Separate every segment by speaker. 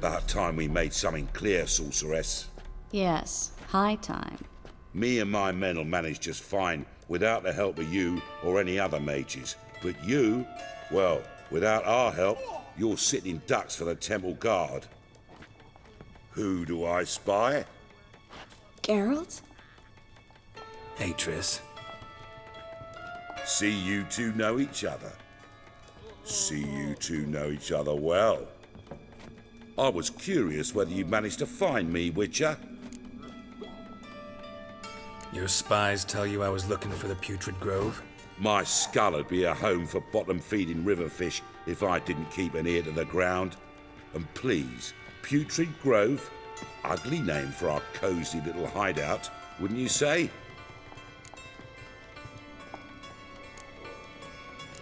Speaker 1: About time we made something clear, sorceress.
Speaker 2: Yes, high time.
Speaker 1: Me and my men'll manage just fine without the help of you or any other mages. But you, well, without our help, you're sitting ducks for the temple guard. Who do I spy?
Speaker 2: Geralt?
Speaker 3: Hey, Triss.
Speaker 1: See you two know each other. See you two know each other well. I was curious whether you'd managed to find me, Witcher.
Speaker 3: Your spies tell you I was looking for the Putrid Grove?
Speaker 1: My skull would be a home for bottom-feeding river fish if I didn't keep an ear to the ground. And please, Putrid Grove? Ugly name for our cosy little hideout, wouldn't you say?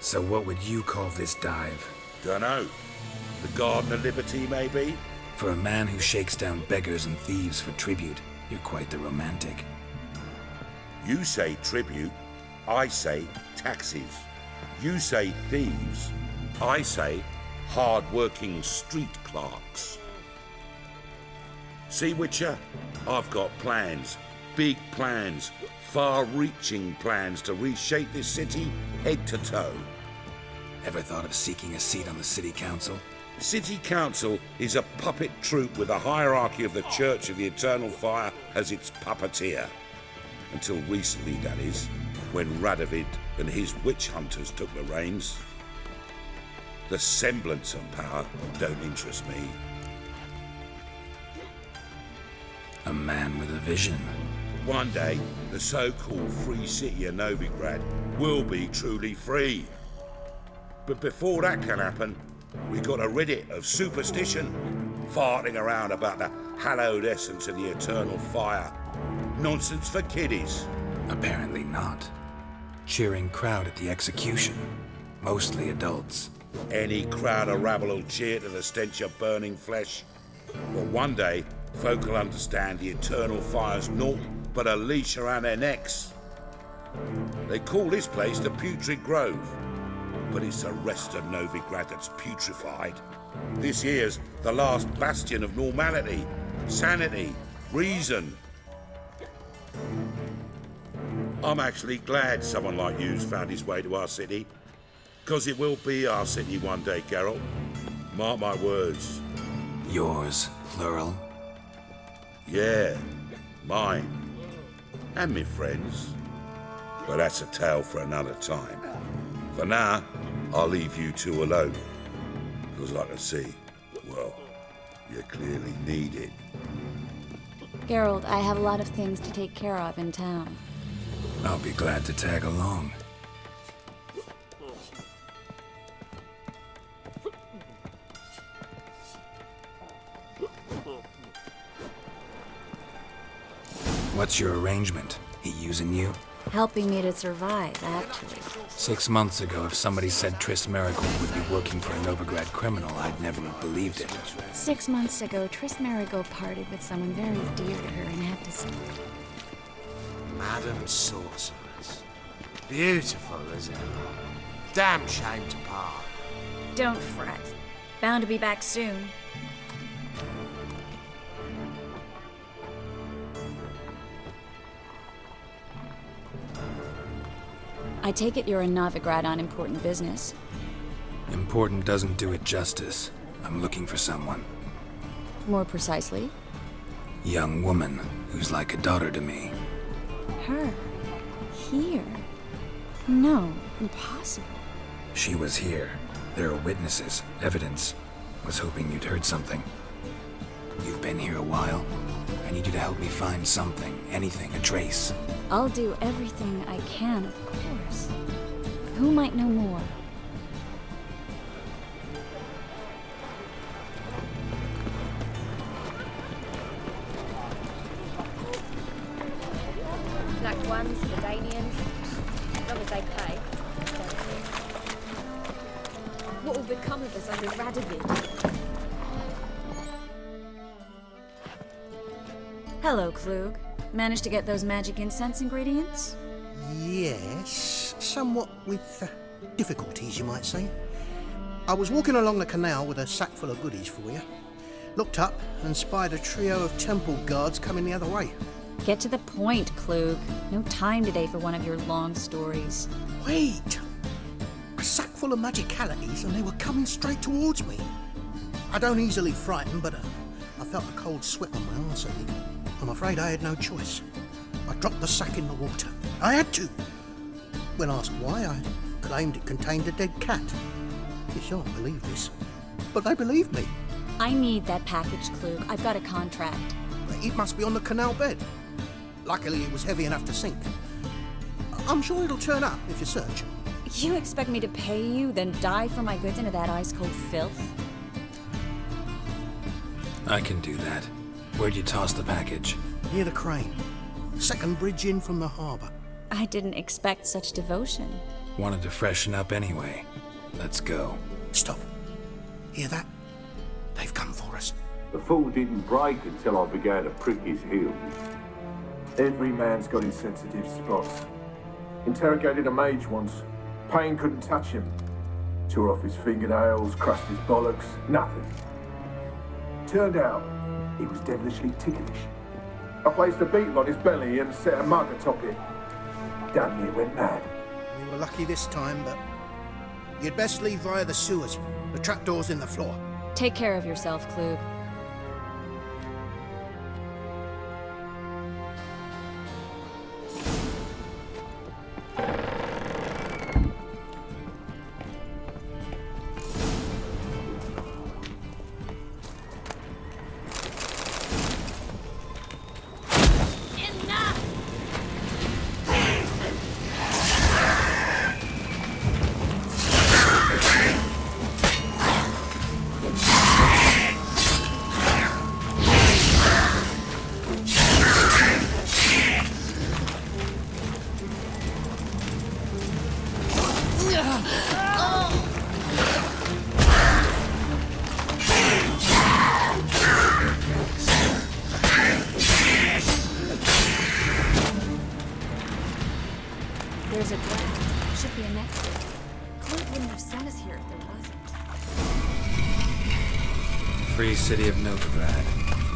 Speaker 3: So what would you call this dive?
Speaker 1: Dunno. The Garden of Liberty, maybe?
Speaker 3: For a man who shakes down beggars and thieves for tribute, you're quite the romantic.
Speaker 1: You say tribute, I say taxes. You say thieves, I say hard-working street clerks. See, Witcher, I've got plans, big plans, far-reaching plans to reshape this city head to toe.
Speaker 3: Ever thought of seeking a seat on the city council?
Speaker 1: City Council is a puppet troupe with a hierarchy of the Church of the Eternal Fire as its puppeteer. Until recently, that is, when Radovid and his witch hunters took the reins. The semblance of power don't interest me.
Speaker 3: A man with a vision.
Speaker 1: One day, the so-called free city of Novigrad will be truly free. But before that can happen, we got to rid it of superstition, farting around about the hallowed essence of the eternal fire. Nonsense for kiddies.
Speaker 3: Apparently not. Cheering crowd at the execution. Mostly adults.
Speaker 1: Any crowd of rabble will cheer to the stench of burning flesh. But one day, folk will understand the eternal fire's naught but a leash around their necks. They call this place the Putrid Grove. But it's the rest of Novigrad that's putrefied. This here's the last bastion of normality, sanity, reason. I'm actually glad someone like you's found his way to our city. Because it will be our city one day, Geralt. Mark my words.
Speaker 3: Yours, plural?
Speaker 1: Yeah, mine. And me friends. But that's a tale for another time. For now, I'll leave you two alone. Because I can see, well, you clearly need it.
Speaker 2: Geralt, I have a lot of things to take care of in town.
Speaker 3: I'll be glad to tag along. What's your arrangement? He using you?
Speaker 2: Helping me to survive, actually.
Speaker 3: 6 months ago, if somebody said Triss Marigold would be working for a Novigrad criminal, I'd never have believed it.
Speaker 2: 6 months ago, Triss Marigold parted with someone very dear to her and had to sleep.
Speaker 4: Madam Sorceress. Beautiful as ever. Damn shame to part.
Speaker 2: Don't fret. Bound to be back soon. I take it you're in Novigrad on important business.
Speaker 3: Important doesn't do it justice. I'm looking for someone.
Speaker 2: More precisely?
Speaker 3: Young woman who's like a daughter to me.
Speaker 2: Her? Here? No, impossible.
Speaker 3: She was here. There are witnesses, evidence. Was hoping you'd heard something. You've been here a while. I need you to help me find something, anything, a trace.
Speaker 2: I'll do everything I can, of course. Who might know more?
Speaker 5: Black ones, Medanians, as long as they pay. What will become of us under Radovid?
Speaker 2: Hello, Klug. Managed to get those magic incense ingredients?
Speaker 6: Yes, somewhat with difficulties, you might say. I was walking along the canal with a sack full of goodies for you, Looked up and spied a trio of temple guards coming the other way.
Speaker 2: Get to the point, Klug. No time today for one of your long stories.
Speaker 6: Wait! A sack full of magicalities and they were coming straight towards me. I don't easily frighten, but I felt a cold sweat on my arse. I'm afraid I had no choice. I dropped the sack in the water. I had to. When asked why, I claimed it contained a dead cat. You shan't believe this, but they believed me.
Speaker 2: I need that package, Klug. I've got a contract.
Speaker 6: It must be on the canal bed. Luckily, it was heavy enough to sink. I'm sure it'll turn up if you search.
Speaker 2: You expect me to pay you, then dive for my goods into that ice-cold filth?
Speaker 3: I can do that. Where'd you toss the package?
Speaker 6: Near the crane. Second bridge in from the harbour.
Speaker 2: I didn't expect such devotion.
Speaker 3: Wanted to freshen up anyway. Let's go.
Speaker 6: Stop. Hear that? They've come for us.
Speaker 7: The fall didn't break until I began to prick his heels.
Speaker 8: Every man's got his sensitive spots. Interrogated a mage once. Pain couldn't touch him. Tore off his fingernails, crushed his bollocks, nothing. Turned out, he was devilishly ticklish. I placed a beetle on his belly and set a mug atop it. Damn near went mad.
Speaker 6: We were lucky this time, but you'd best leave via the sewers. The trapdoor's in the floor.
Speaker 2: Take care of yourself, Klug. There's a dragon. Should be an exit. Klug wouldn't have sent us here if there wasn't.
Speaker 3: Free City of Novigrad.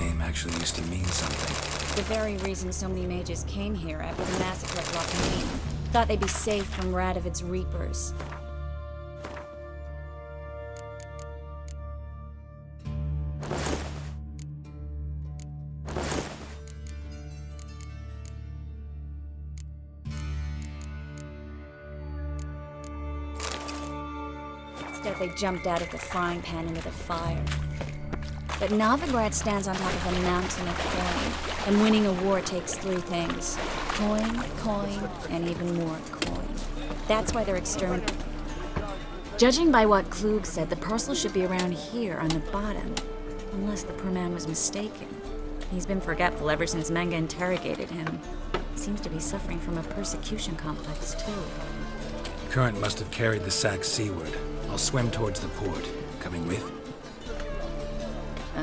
Speaker 3: Name actually used to mean something.
Speaker 2: The very reason so many mages came here after the massacre at Lockmead. Thought they'd be safe from Radovid's reapers. Instead, they jumped out of the frying pan into the fire. But Novigrad stands on top of a mountain of coin, and winning a war takes three things. Coin, coin, and even more coin. That's why they're exterminating. Judging by what Klug said, the parcel should be around here on the bottom. Unless the poor man was mistaken. He's been forgetful ever since Manga interrogated him. Seems to be suffering from a persecution complex, too.
Speaker 3: Current must have carried the sack seaward. I'll swim towards the port. Coming with?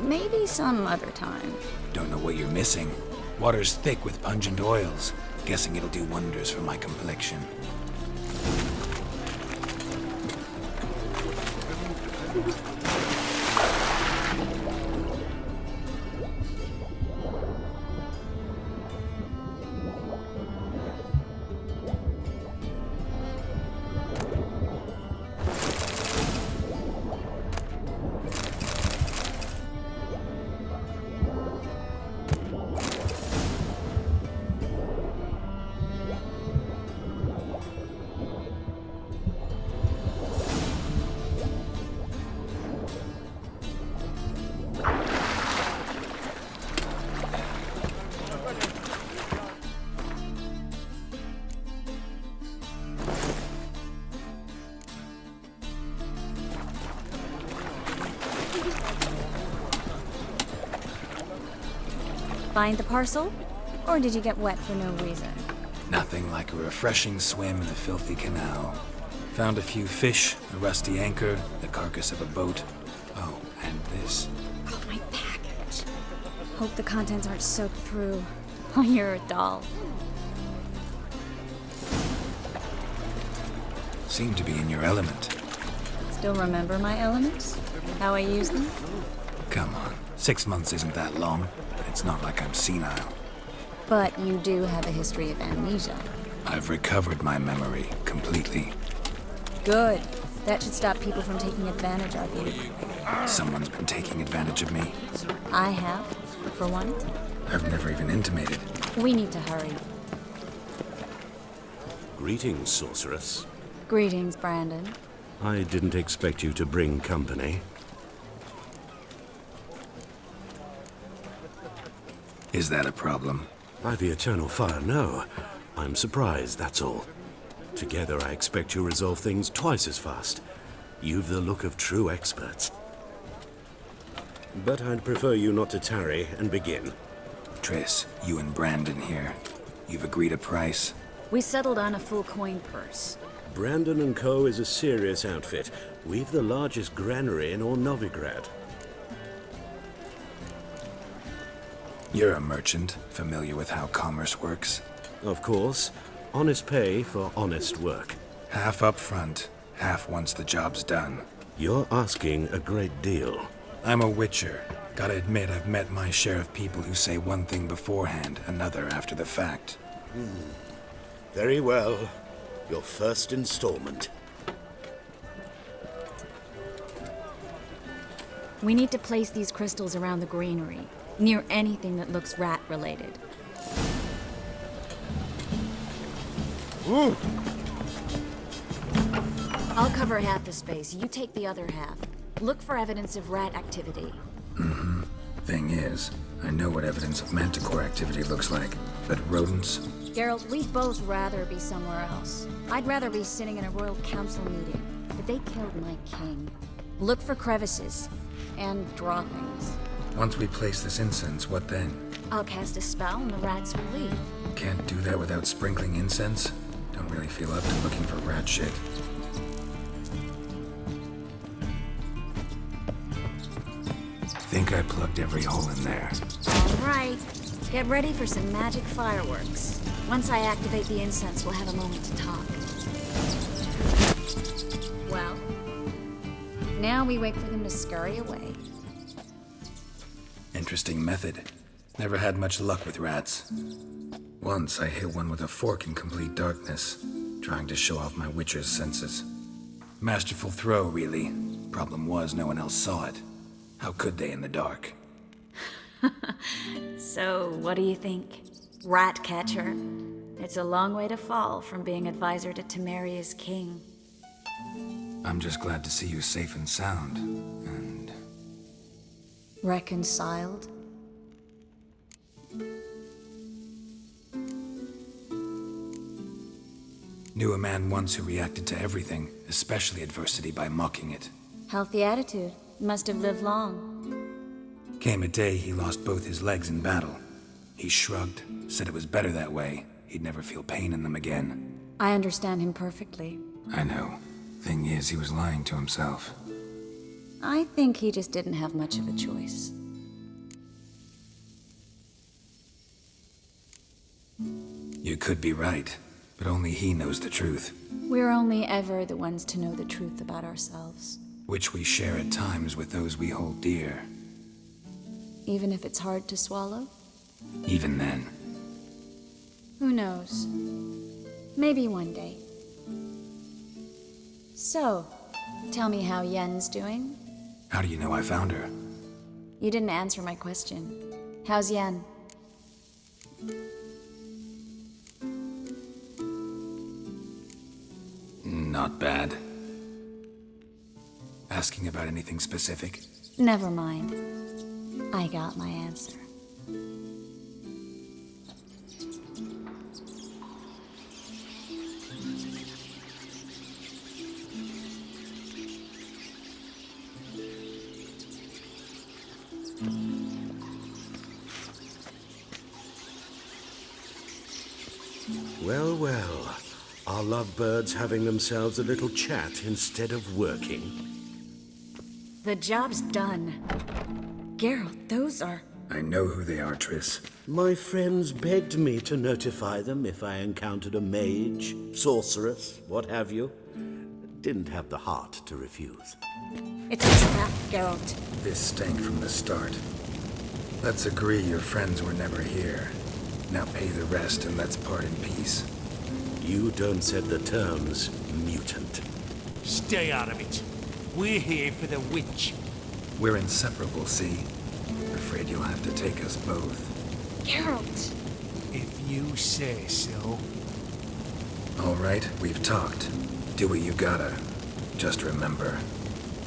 Speaker 2: Maybe some other time.
Speaker 3: Don't know what you're missing. Water's thick with pungent oils. Guessing it'll do wonders for my complexion.
Speaker 2: Find the parcel? Or did you get wet for no reason?
Speaker 3: Nothing like a refreshing swim in a filthy canal. Found a few fish, a rusty anchor, the carcass of a boat. Oh, and this.
Speaker 2: Oh, my package. Hope the contents aren't soaked through. Oh, you're a doll.
Speaker 3: Seem to be in your element.
Speaker 2: Still remember my elements? How I use them?
Speaker 3: Come on, 6 months isn't that long. It's not like I'm senile.
Speaker 2: But you do have a history of amnesia.
Speaker 3: I've recovered my memory completely.
Speaker 2: Good. That should stop people from taking advantage of you.
Speaker 3: Someone's been taking advantage of me.
Speaker 2: I have, for one.
Speaker 3: I've never even intimated.
Speaker 2: We need to hurry.
Speaker 9: Greetings, sorceress.
Speaker 2: Greetings, Brandon.
Speaker 9: I didn't expect you to bring company.
Speaker 3: Is that a problem?
Speaker 9: By the eternal fire, no. I'm surprised, that's all. Together, I expect you resolve things twice as fast. You've the look of true experts. But I'd prefer you not to tarry and begin.
Speaker 3: Triss, you and Brandon here. You've agreed a price?
Speaker 2: We settled on a full coin purse.
Speaker 9: Brandon & Co. is a serious outfit. We've the largest granary in all Novigrad.
Speaker 3: You're a merchant, familiar with how commerce works.
Speaker 9: Of course, honest pay for honest work.
Speaker 3: Half up front, half once the job's done.
Speaker 9: You're asking a great deal.
Speaker 3: I'm a witcher. Gotta admit, I've met my share of people who say one thing beforehand, another after the fact.
Speaker 9: Very well. Your first installment.
Speaker 2: We need to place these crystals around the granary, near anything that looks rat-related. I'll cover half the space, you take the other half. Look for evidence of rat activity.
Speaker 3: Thing is, I know what evidence of manticore activity looks like, but rodents?
Speaker 2: Geralt, we'd both rather be somewhere else. I'd rather be sitting in a royal council meeting, but they killed my king. Look for crevices, and droppings.
Speaker 3: Once we place this incense, what then?
Speaker 2: I'll cast a spell and the rats will leave.
Speaker 3: Can't do that without sprinkling incense? Don't really feel up to looking for rat shit. Think I plugged every hole in there.
Speaker 2: All right. Get ready for some magic fireworks. Once I activate the incense, we'll have a moment to talk. Well, now we wait for them to scurry away.
Speaker 3: Interesting method. Never had much luck with rats. Once I hit one with a fork in complete darkness, trying to show off my witcher's senses. Masterful throw, really. Problem was, no one else saw it. How could they in the dark?
Speaker 2: So, what do you think? Rat catcher? It's a long way to fall from being advisor to Temeria's king.
Speaker 3: I'm just glad to see you safe and sound, and...
Speaker 2: Reconciled?
Speaker 3: Knew a man once who reacted to everything, especially adversity, by mocking it.
Speaker 2: Healthy attitude. Must have lived long.
Speaker 3: Came a day he lost both his legs in battle. He shrugged, said it was better that way. He'd never feel pain in them again.
Speaker 2: I understand him perfectly.
Speaker 3: I know. Thing is, he was lying to himself.
Speaker 2: I think he just didn't have much of a choice.
Speaker 3: You could be right, but only he knows the truth.
Speaker 2: We're only ever the ones to know the truth about ourselves.
Speaker 3: Which we share at times with those we hold dear.
Speaker 2: Even if it's hard to swallow?
Speaker 3: Even then.
Speaker 2: Who knows? Maybe one day. So, tell me how Yen's doing?
Speaker 3: How do you know I found her?
Speaker 2: You didn't answer my question. How's Yen?
Speaker 3: Not bad. Asking about anything specific?
Speaker 2: Never mind. I got my answer.
Speaker 9: Well, well. Are lovebirds having themselves a little chat instead of working?
Speaker 2: The job's done. Geralt, those are...
Speaker 3: I know who they are, Triss.
Speaker 9: My friends begged me to notify them if I encountered a mage, sorceress, what have you. didn't have the heart to refuse.
Speaker 2: It's a trap, Geralt.
Speaker 3: This stank from the start. Let's agree your friends were never here. Now pay the rest and let's part in peace.
Speaker 9: You don't set the terms, mutant.
Speaker 10: Stay out of it. We're here for the witch.
Speaker 3: We're inseparable, see? Afraid you'll have to take us both.
Speaker 2: Geralt!
Speaker 10: If you say so.
Speaker 3: All right, we've talked. Do what you gotta. Just remember,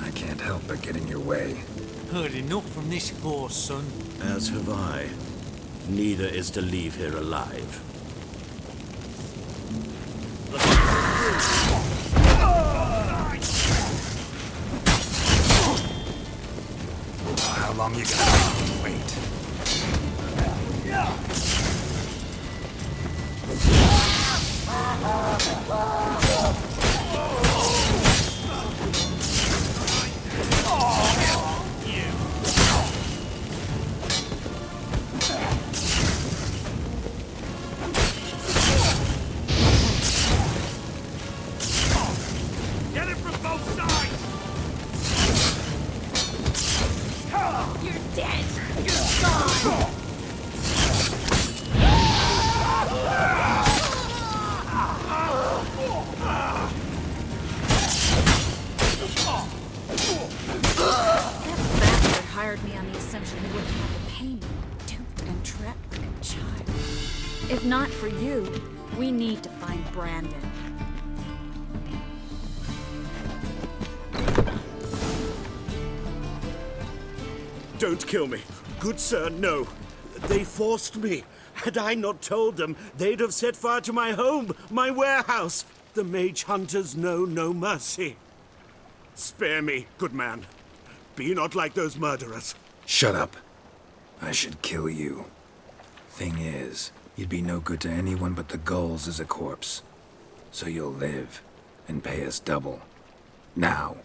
Speaker 3: I can't help but get in your way.
Speaker 10: Heard enough from this horse, son.
Speaker 9: As have I. Neither is to leave here alive.
Speaker 3: How long you gonna wait?
Speaker 10: Get it from both sides!
Speaker 2: You're dead! You're gone! That bastard hired me on the assumption he wouldn't have to pay me. Duped and trapped like a child. If not for you, we need to find Brandon.
Speaker 9: Don't kill me. Good sir, no. They forced me. Had I not told them, they'd have set fire to my home, my warehouse. The mage hunters know no mercy. Spare me, good man. Be not like those murderers.
Speaker 3: Shut up. I should kill you. Thing is, you'd be no good to anyone but the gulls as a corpse. So you'll live and pay us double. Now.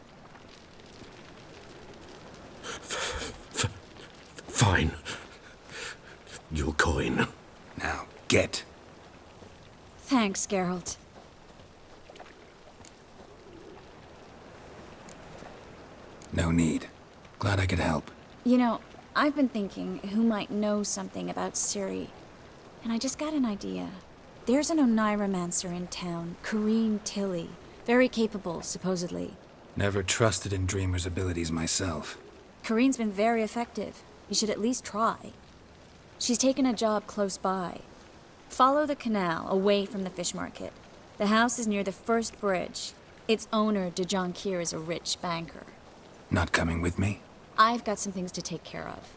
Speaker 9: Fine. Your coin.
Speaker 3: Now, get.
Speaker 2: Thanks, Geralt.
Speaker 3: No need. Glad I could help.
Speaker 2: You know, I've been thinking who might know something about Ciri. And I just got an idea. There's an Oneiromancer in town, Corrine Tilly. Very capable, supposedly.
Speaker 3: Never trusted in Dreamer's abilities myself.
Speaker 2: Corrine's been very effective. You should at least try. She's taken a job close by. Follow the canal, away from the fish market. The house is near the first bridge. Its owner, de Jonquier, is a rich banker.
Speaker 3: Not coming with me?
Speaker 2: I've got some things to take care of.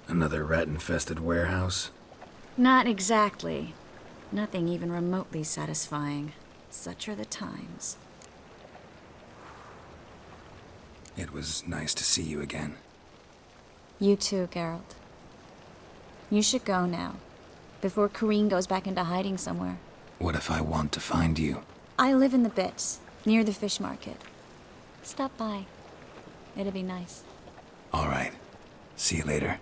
Speaker 3: Another rat-infested warehouse?
Speaker 2: Not exactly. Nothing even remotely satisfying. Such are the times.
Speaker 3: It was nice to see you again.
Speaker 2: You too, Geralt. You should go now, before Corrine goes back into hiding somewhere.
Speaker 3: What if I want to find you?
Speaker 2: I live in the Bits, near the fish market. Stop by. It'll be nice.
Speaker 3: All right. See you later.